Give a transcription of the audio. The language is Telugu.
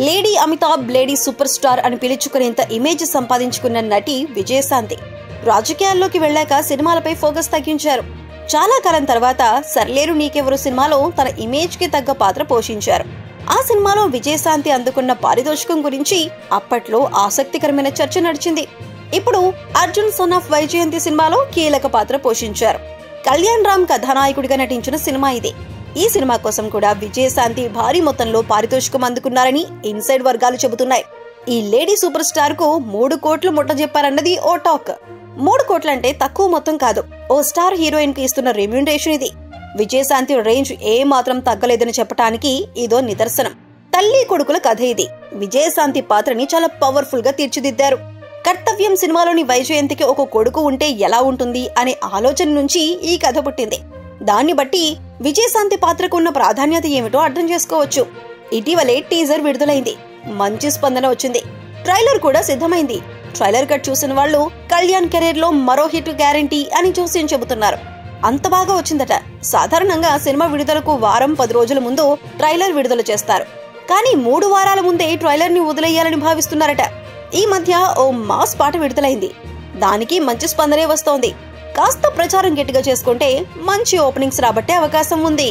Lady Amitabh, lady super star అని పిలుచుకునేంత ఇమేజ్ సంపాదించుకున్న నటి విజయశాంతి రాజకీయాల్లోకి వెళ్లాక సినిమాలపై ఫోకస్ తగ్గించారు. చాలా కాలం తర్వాత సర్లేరు నీకెవరు సినిమాలో తన ఇమేజ్ కి తగ్గ పాత్ర పోషించారు. ఆ సినిమాలో విజయశాంతి అందుకున్న పారితోషికం గురించి అప్పట్లో ఆసక్తికరమైన చర్చ నడిచింది. ఇప్పుడు అర్జున్ సన్ ఆఫ్ వైజయంతి సినిమాలో కీలక పాత్ర పోషించారు. కళ్యాణ్ రామ్ కథానాయకుడిగా నటించిన సినిమా ఇది. ఈ సినిమా కోసం కూడా విజయశాంతి భారీ మొత్తంలో పారితోషికం అందుకున్నారని ఇన్సైడ్ వర్గాలు చెబుతున్నాయి. ఈ లేడీ సూపర్ స్టార్ కు 3 కోట్లు ముట్టజెప్పారన్నది ఓ టాక్. 3 కోట్లంటే తక్కువ మొత్తం కాదు. ఓ స్టార్ హీరోయిన్ కి ఇస్తున్న రెమ్యూనరేషన్ ఇది. విజయశాంతి రేంజ్ ఏ మాత్రం తగ్గలేదని చెప్పటానికి ఇదో నిదర్శనం. తల్లి కొడుకుల కథ ఇది. విజయశాంతి పాత్రని చాలా పవర్ఫుల్ గా తీర్చిదిద్దారు. కర్తవ్యం సినిమాలోని వైజయంతికి ఒక కొడుకు ఉంటే ఎలా ఉంటుంది అనే ఆలోచన నుంచి ఈ కథ పుట్టింది. దాన్ని బట్టి విజయశాంతి పాత్రకు ఉన్న ప్రాధాన్యత ఏమిటో అర్థం చేసుకోవచ్చు. ఇటీవలే టీజర్ విడుదలైంది. మంచి స్పందన వచ్చింది. ట్రైలర్ కూడా సిద్ధమైంది. ట్రైలర్ కట్ చూసిన వాళ్ళు కళ్యాణ్ కెరీర్ లో మరో హిట్ గ్యారంటీ అని చూసి చెబుతున్నారు. అంత బాగా వచ్చిందట. సాధారణంగా సినిమా విడుదలకు వారం 10 రోజుల ముందు ట్రైలర్ విడుదల చేస్తారు. కానీ 3 వారాల ముందే ట్రైలర్ ని వదిలేయాలని భావిస్తున్నారట. ఈ మధ్య ఓ మాస్ పాట విడుదలైంది. దానికి మంచి స్పందనే వస్తోంది. కాస్త ప్రచారం గట్టిగా చేసుకుంటే మంచి ఓపెనింగ్స్ రాబట్టే అవకాశం ఉంది.